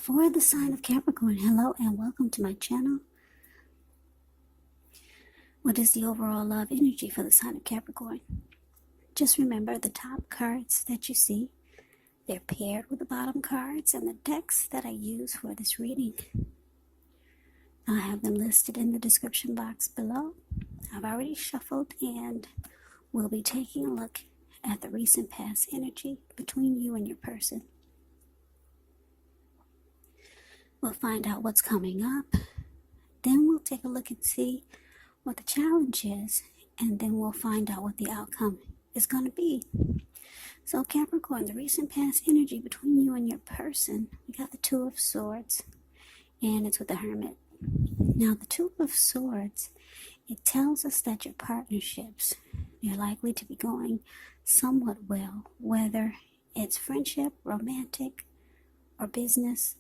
For the sign of Capricorn, hello and welcome to my channel. What is the overall love energy for the sign of Capricorn? Just remember the top cards that you see, they're paired with the bottom cards and the decks that I use for this reading. I have them listed in the description box below. I've already shuffled and we'll be taking a look at the recent past energy between you and your person. We'll find out what's coming up. Then we'll take a look and see what the challenge is. And then we'll find out what the outcome is going to be. So Capricorn, the recent past energy between you and your person. We got the Two of Swords. And it's with the Hermit. Now the Two of Swords, it tells us that your partnerships, they're likely to be going somewhat well. Whether it's friendship, romantic, or business.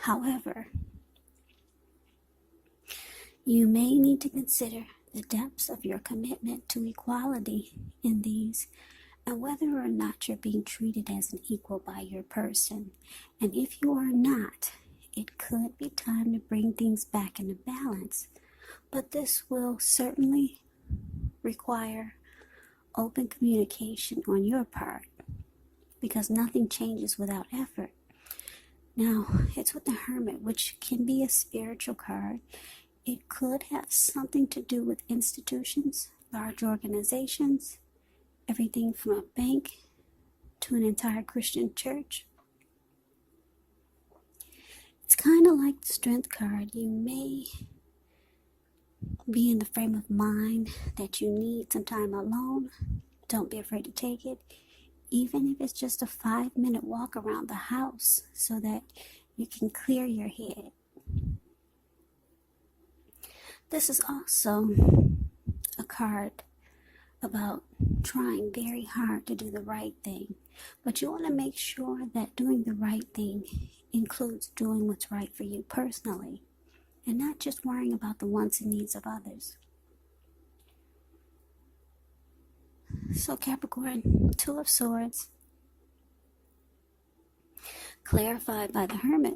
However, you may need to consider the depths of your commitment to equality in these and whether or not you're being treated as an equal by your person. And if you are not, it could be time to bring things back into balance. But this will certainly require open communication on your part because nothing changes without effort. Now, it's with the Hermit, which can be a spiritual card. It could have something to do with institutions, large organizations, everything from a bank to an entire Christian church. It's kind of like the Strength card. You may be in the frame of mind that you need some time alone. Don't be afraid to take it. Even if it's just a 5-minute walk around the house so that you can clear your head. This is also a card about trying very hard to do the right thing. But you want to make sure that doing the right thing includes doing what's right for you personally and not just worrying about the wants and needs of others. So Capricorn, Two of Swords, clarified by the Hermit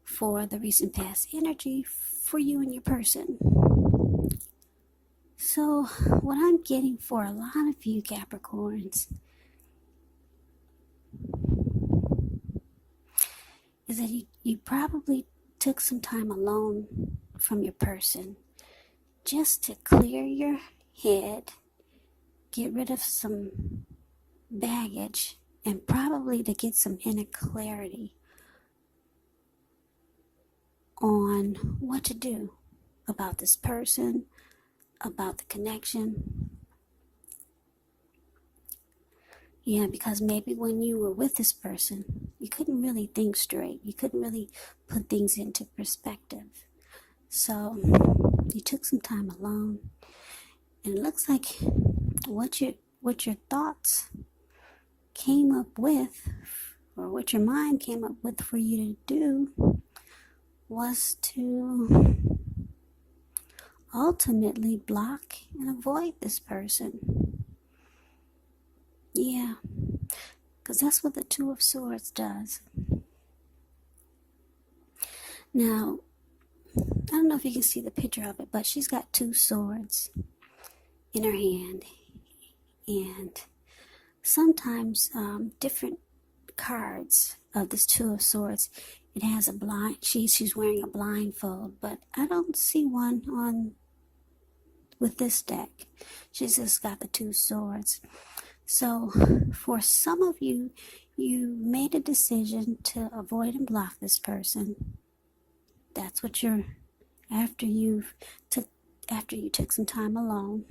for the recent past energy for you and your person. So what I'm getting for a lot of you Capricorns is that you probably took some time alone from your person just to clear your head, get rid of some baggage, and probably to get some inner clarity on what to do about this person, about the connection. Yeah, because maybe when you were with this person, you couldn't really think straight. You couldn't really put things into perspective. So you took some time alone. And it looks like what your thoughts came up with, or what your mind came up with for you to do, was to ultimately block and avoid this person. Yeah, because that's what the Two of Swords does. Now, I don't know if you can see the picture of it, but she's got two swords in her hand, and sometimes different cards of this Two of Swords, it has a blind, she's wearing a blindfold, but I don't see one on with this deck. She's just got the two swords. So for some of you, you made a decision to avoid and block this person. That's what you're, after you took some time alone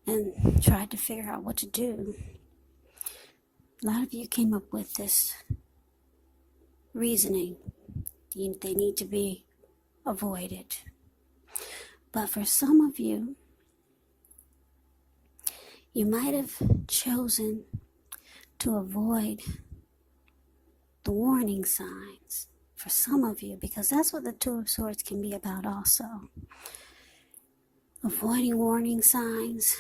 and tried to figure out what to do. A lot of you came up with this reasoning. They need to be avoided. But for some of you, you might have chosen to avoid the warning signs. For some of you, because that's what the Two of Swords can be about also. Avoiding warning signs.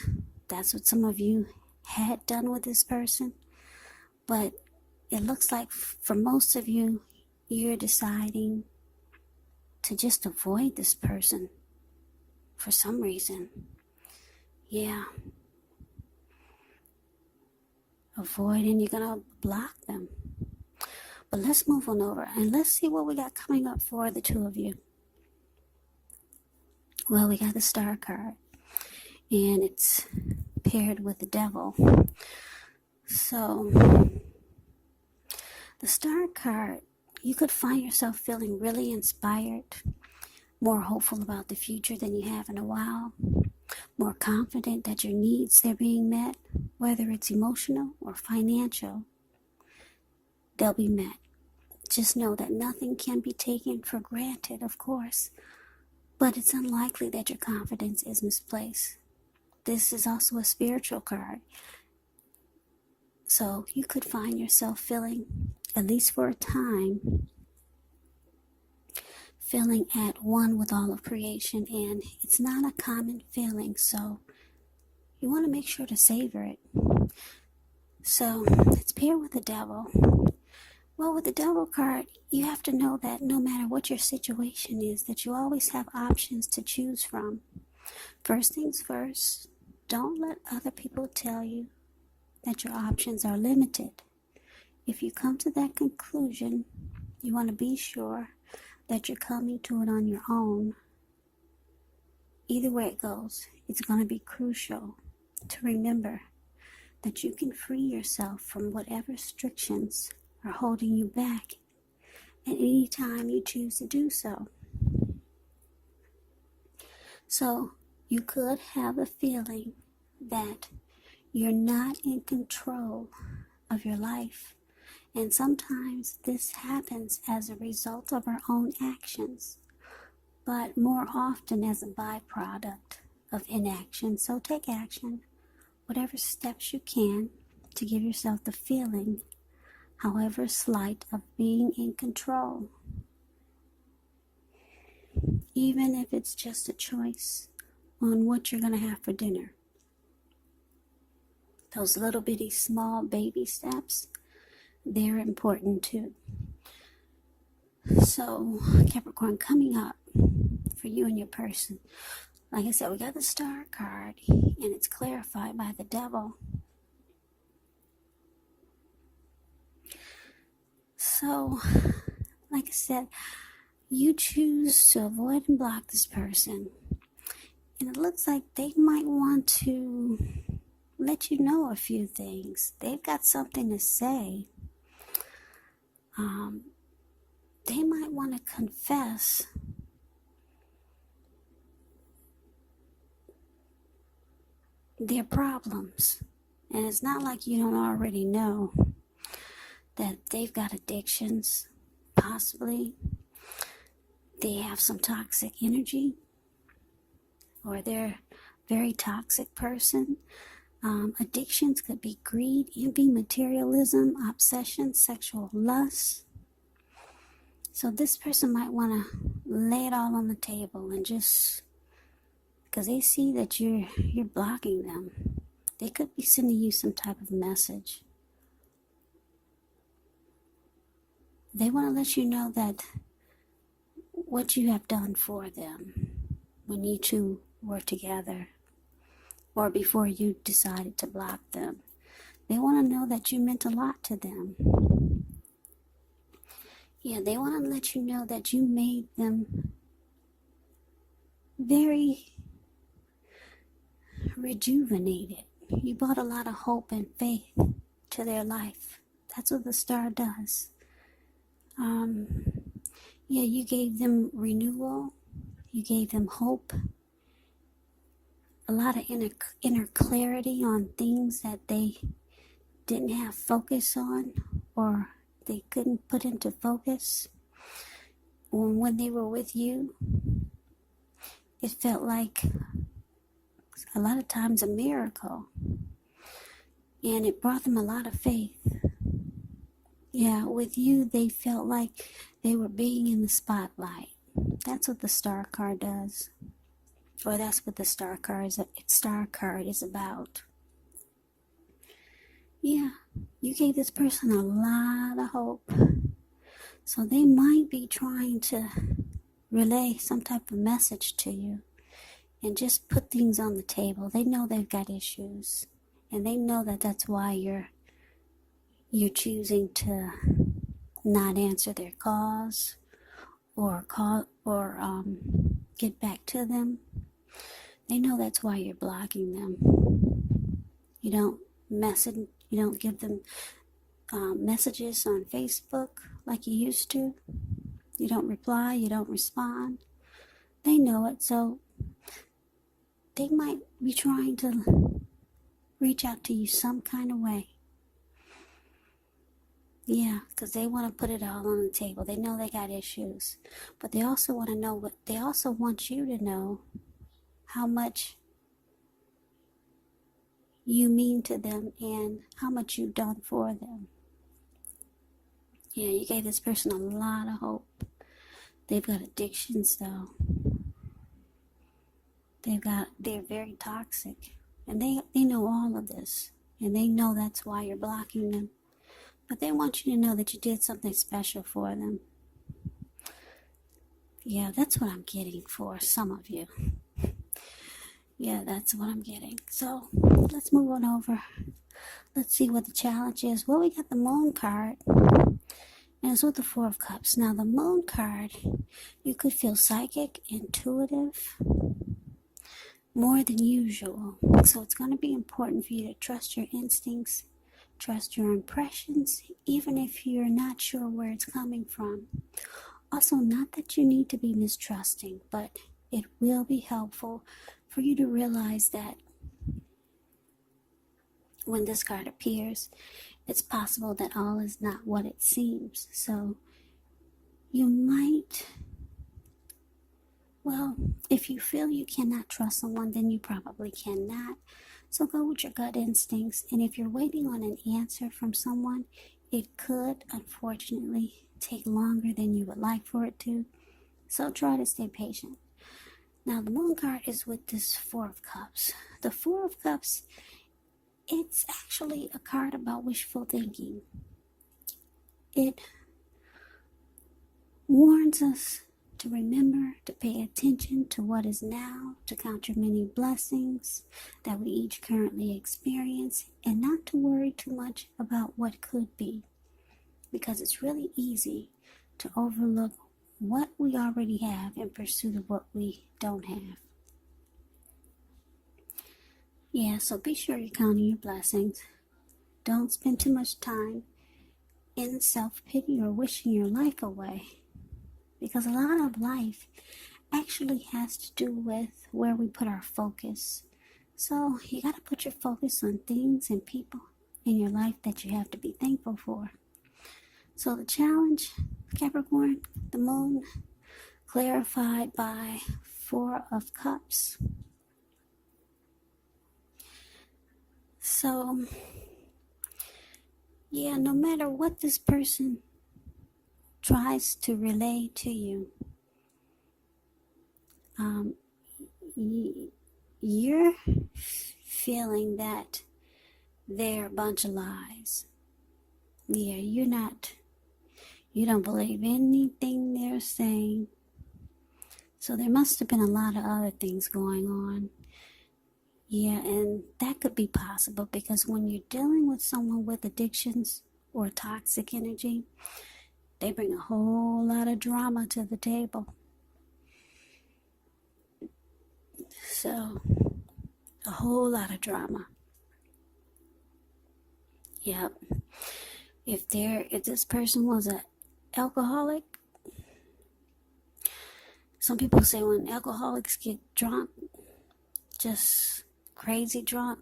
That's what some of you had done with this person. But it looks like for most of you, you're deciding to just avoid this person for some reason. Yeah. Avoid, and you're going to block them. But let's move on over and let's see what we got coming up for the two of you. Well, we got the Star card, and it's paired with the Devil. So, the Star card, you could find yourself feeling really inspired, more hopeful about the future than you have in a while, more confident that your needs, they're being met, whether it's emotional or financial, they'll be met. Just know that nothing can be taken for granted, of course, but it's unlikely that your confidence is misplaced. This is also a spiritual card. So you could find yourself feeling, at least for a time, feeling at one with all of creation, and it's not a common feeling, so you want to make sure to savor it. So it's paired with the Devil. Well, with the Devil card, you have to know that no matter what your situation is, that you always have options to choose from. First things first, don't let other people tell you that your options are limited. If you come to that conclusion, you want to be sure that you're coming to it on your own. Either way it goes, it's going to be crucial to remember that you can free yourself from whatever restrictions are holding you back at any time you choose to do so. So you could have a feeling that you're not in control of your life, and sometimes this happens as a result of our own actions, but more often as a byproduct of inaction. So take action, whatever steps you can, to give yourself the feeling, however slight, of being in control. Even if it's just a choice on what you're going to have for dinner. Those little bitty small baby steps, they're important too. So, Capricorn, coming up for you and your person. Like I said, we got the Star card, and it's clarified by the Devil. So, like I said, you choose to avoid and block this person. And it looks like they might want to let you know a few things. They've got something to say. They might want to confess their problems. And it's not like you don't already know that they've got addictions, possibly. They have some toxic energy, or they're a very toxic person. Addictions could be greed, envy, materialism, obsession, sexual lust. So this person might want to lay it all on the table, and just because they see that you're blocking them, they could be sending you some type of message. They want to let you know that what you have done for them when you two were together, or before you decided to block them. They want to know that you meant a lot to them. Yeah, they want to let you know that you made them very rejuvenated. You brought a lot of hope and faith to their life. That's what the Star does. Yeah, you gave them renewal. You gave them hope. A lot of inner clarity on things that they didn't have focus on, or they couldn't put into focus. When they were with you, it felt like a lot of times a miracle, and it brought them a lot of faith. Yeah, with you, they felt like they were being in the spotlight. That's what the Star card does, or that's what the Star card is about. Yeah, You gave this person a lot of hope. So they might be trying to relay some type of message to you and just put things on the table. They know they've got issues, and they know that that's why you're choosing to not answer their calls or get back to them. They know that's why you're blocking them. You don't you don't give them messages on Facebook like you used to. You don't reply, you don't respond. They know it, so they might be trying to reach out to you some kind of way. Yeah, because they want to put it all on the table. They know they got issues, but they also want to know they also want you to know how much you mean to them and how much you've done for them. Yeah, you gave this person a lot of hope. They've got addictions though. They're very toxic, and they know all of this, and they know that's why you're blocking them. But they want you to know that you did something special for them. Yeah, that's what I'm getting for some of you. Yeah, that's what I'm getting. So let's move on over. Let's see what the challenge is. Well, we got the Moon card, and it's with the Four of Cups. Now, the Moon card, you could feel psychic, intuitive, more than usual. So it's going to be important for you to trust your instincts, trust your impressions, even if you're not sure where it's coming from. Also, not that you need to be mistrusting, but it will be helpful for you to realize that when this card appears, it's possible that all is not what it seems. So you might, well, if you feel you cannot trust someone, then you probably cannot. So go with your gut instincts. And if you're waiting on an answer from someone, it could, unfortunately, take longer than you would like for it to. So try to stay patient. Now, the Moon card is with this Four of Cups. The Four of Cups, it's actually a card about wishful thinking. It warns us to remember to pay attention to what is now, to count your many blessings that we each currently experience, and not to worry too much about what could be, because it's really easy to overlook what we already have in pursuit of what we don't have. Yeah, so be sure you're counting your blessings. Don't spend too much time in self-pity or wishing your life away, because a lot of life actually has to do with where we put our focus. So you got to put your focus on things and people in your life that you have to be thankful for. So the challenge, Capricorn, the Moon, clarified by Four of Cups. So, yeah, no matter what this person tries to relay to you, you're feeling that they're a bunch of lies. Yeah, you don't believe anything they're saying. So there must have been a lot of other things going on. Yeah, and that could be possible because when you're dealing with someone with addictions or toxic energy, they bring a whole lot of drama to the table. So, a whole lot of drama. Yep. If this person was an alcoholic, some people say when alcoholics get drunk, just crazy drunk,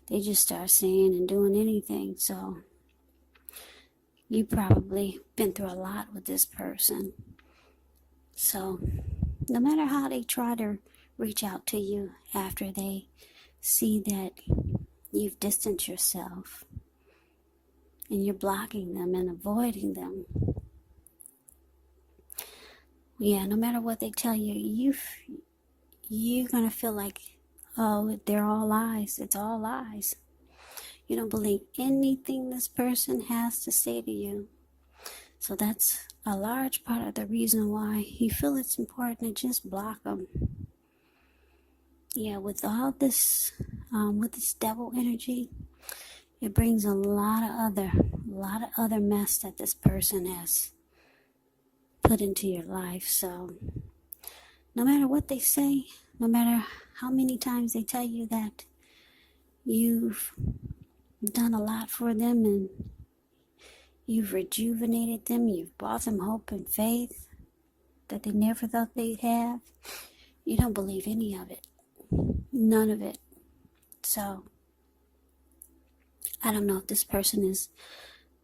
they just start saying and doing anything. So you probably been through a lot with this person. So no matter how they try to reach out to you after they see that you've distanced yourself and you're blocking them and avoiding them, yeah, no matter what they tell you, you're gonna feel like, oh, they're all lies. It's all lies. You don't believe anything this person has to say to you. So that's a large part of the reason why you feel it's important to just block them. Yeah, with all this, with this devil energy, it brings a lot of other mess that this person has put into your life. So no matter what they say, no matter how many times they tell you that you've done a lot for them and you've rejuvenated them, you've brought them hope and faith that they never thought they'd have, you don't believe any of it. None of it. So I don't know if this person is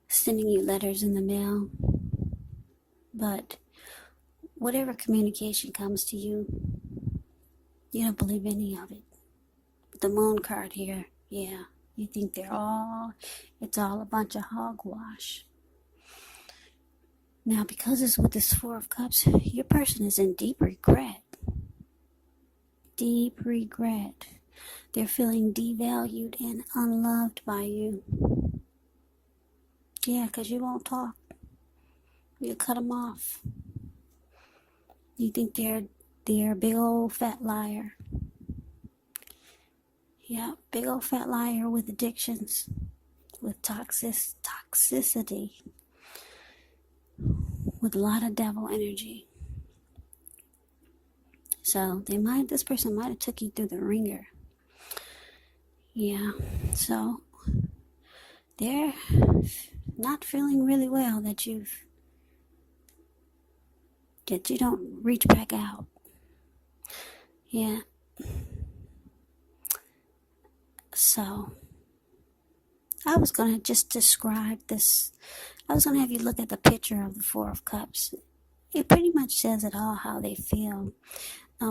sending you letters in the mail, but whatever communication comes to you, you don't believe any of it. The moon card here, yeah, you think it's all a bunch of hogwash. Now, because it's with this Four of Cups, your person is in deep regret. Deep regret. They're feeling devalued and unloved by you. Yeah, because you won't talk. You cut them off. You think they're a big old fat liar. Yeah, big old fat liar with addictions, with toxicity, with a lot of devil energy. So this person might have took you through the ringer. Yeah, so they're not feeling really well that you don't reach back out. Yeah. So I was going to just describe this. I was going to have you look at the picture of the Four of Cups. It pretty much says it all, how they feel.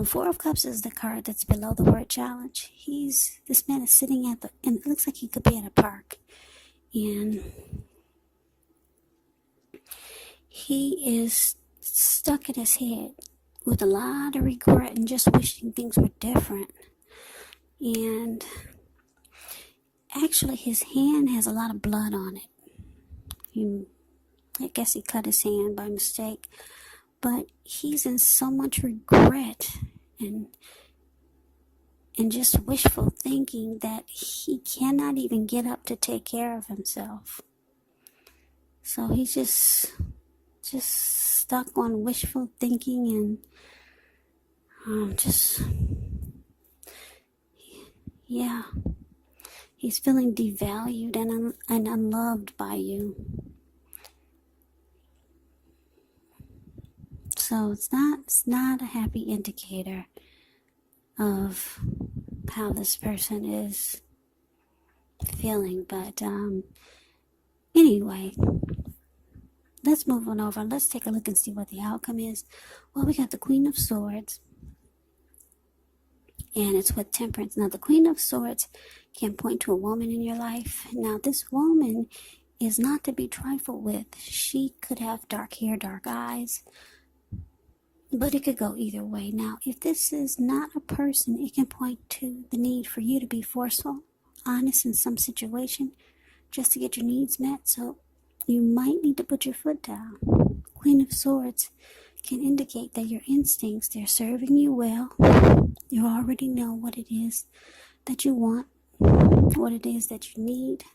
Four of Cups is the card that's below the word challenge. This man is sitting and it looks like he could be at a park. And he is stuck in his head with a lot of regret and just wishing things were different. And actually his hand has a lot of blood on it. I guess he cut his hand by mistake. But he's in so much regret and just wishful thinking that he cannot even get up to take care of himself. So he's just stuck on wishful thinking and yeah, he's feeling devalued and unloved by you. So it's not a happy indicator of how this person is feeling. But anyway, let's move on over. Let's take a look and see what the outcome is. Well, we got the Queen of Swords, and it's with Temperance. Now, the Queen of Swords can point to a woman in your life. Now, this woman is not to be trifled with. She could have dark hair, dark eyes, but it could go either way. Now, if this is not a person, it can point to the need for you to be forceful, honest in some situation, just to get your needs met. So you might need to put your foot down. Queen of Swords can indicate that your instincts, they're serving you well. You already know what it is that you want, what it is that you need.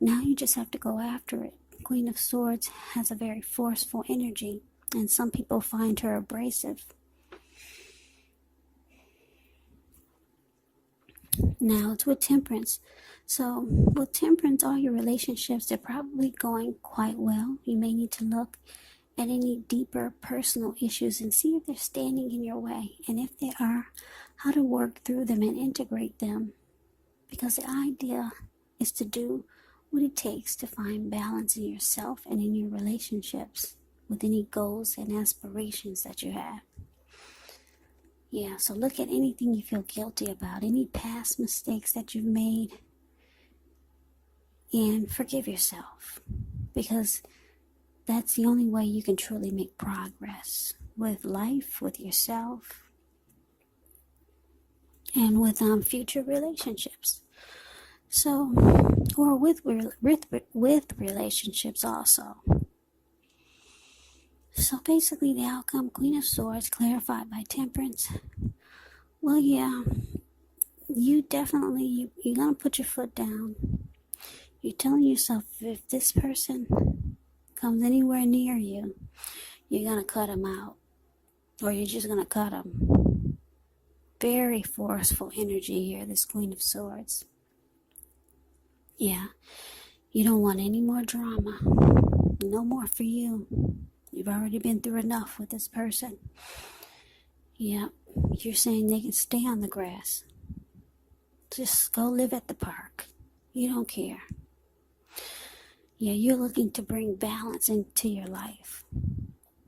Now you just have to go after it. Queen of Swords has a very forceful energy, and some people find her abrasive. Now it's with Temperance. So with Temperance, all your relationships, they're probably going quite well. You may need to look at any deeper personal issues and see if they're standing in your way. And if they are, how to work through them and integrate them. Because the idea is to do what it takes to find balance in yourself and in your relationships with any goals and aspirations that you have. Yeah, so look at anything you feel guilty about, any past mistakes that you've made, and forgive yourself, because that's the only way you can truly make progress with life, with yourself, and with future relationships. So, or with relationships also. So basically the outcome, Queen of Swords, clarified by Temperance. Well, yeah, you're going to put your foot down. You're telling yourself if this person comes anywhere near you, you're going to cut them out. Or you're just going to cut them. Very forceful energy here, this Queen of Swords. Yeah, you don't want any more drama. No more for you. You've already been through enough with this person. Yeah, you're saying they can stay on the grass. Just go live at the park. You don't care. Yeah, you're looking to bring balance into your life.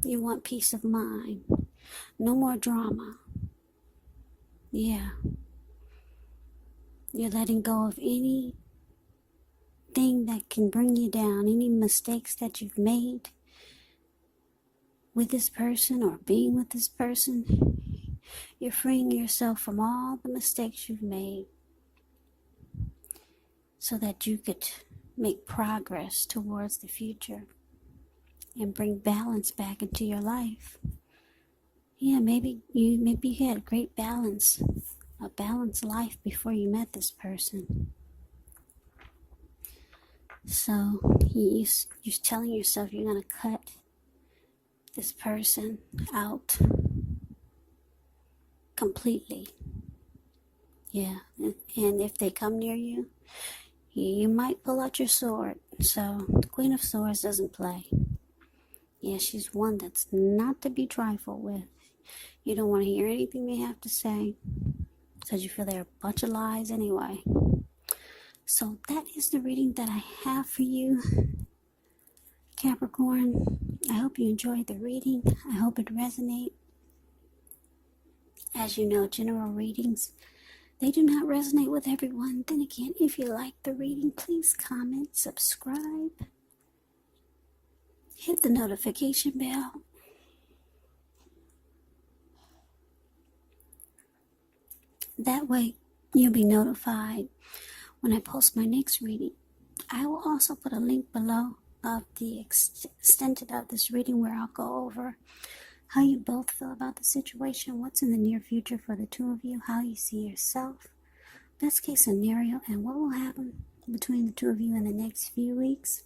You want peace of mind. No more drama. Yeah. You're letting go of anything that can bring you down, any mistakes that you've made with this person or being with this person. You're freeing yourself from all the mistakes you've made so that you could make progress towards the future and bring balance back into your life. Yeah, maybe you had a great balance, a balanced life before you met this person. So you're telling yourself you're going to cut this person out completely. Yeah, and if they come near you, you might pull out your sword. So the Queen of Swords doesn't play. Yeah, she's one that's not to be trifled with. You don't want to hear anything they have to say because you feel they're a bunch of lies anyway. So that is the reading that I have for you, Capricorn. I hope you enjoyed the reading. I hope it resonates. As you know, general readings, they do not resonate with everyone. Then again, if you like the reading, please comment, subscribe, hit the notification bell. That way, you'll be notified when I post my next reading. I will also put a link below of the extent of this reading where I'll go over how you both feel about the situation, what's in the near future for the two of you, how you see yourself, best case scenario, and what will happen between the two of you in the next few weeks.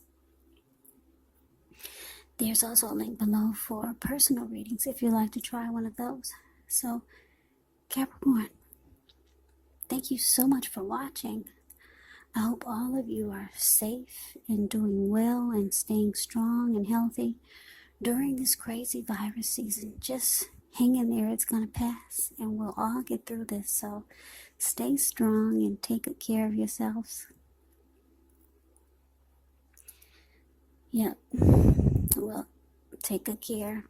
There's also a link below for personal readings if you'd like to try one of those. So, Capricorn, thank you so much for watching. I hope all of you are safe and doing well and staying strong and healthy during this crazy virus season. Just hang in there. It's going to pass and we'll all get through this. So stay strong and take good care of yourselves. Yep. Well, take good care.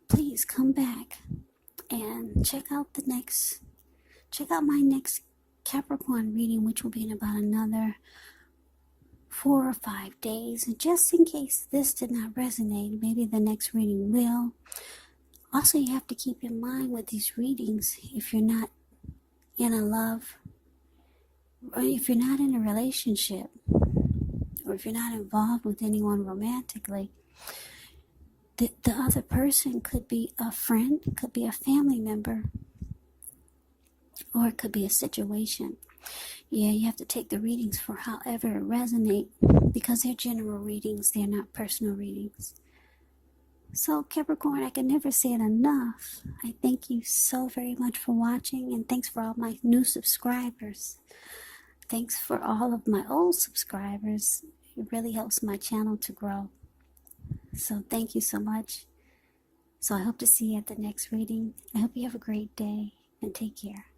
Please come back and check out my next Capricorn reading, which will be in about another 4 or 5 days. And just in case this did not resonate, maybe the next reading will. Also, you have to keep in mind with these readings, if you're not in a love, or if you're not in a relationship, or if you're not involved with anyone romantically, the other person could be a friend, could be a family member, or it could be a situation. Yeah, you have to take the readings for however it resonates, because they're general readings, they're not personal readings. So Capricorn, I can never say it enough. I thank you so very much for watching, and thanks for all my new subscribers. Thanks for all of my old subscribers. It really helps my channel to grow. So thank you so much. So I hope to see you at the next reading. I hope you have a great day and take care.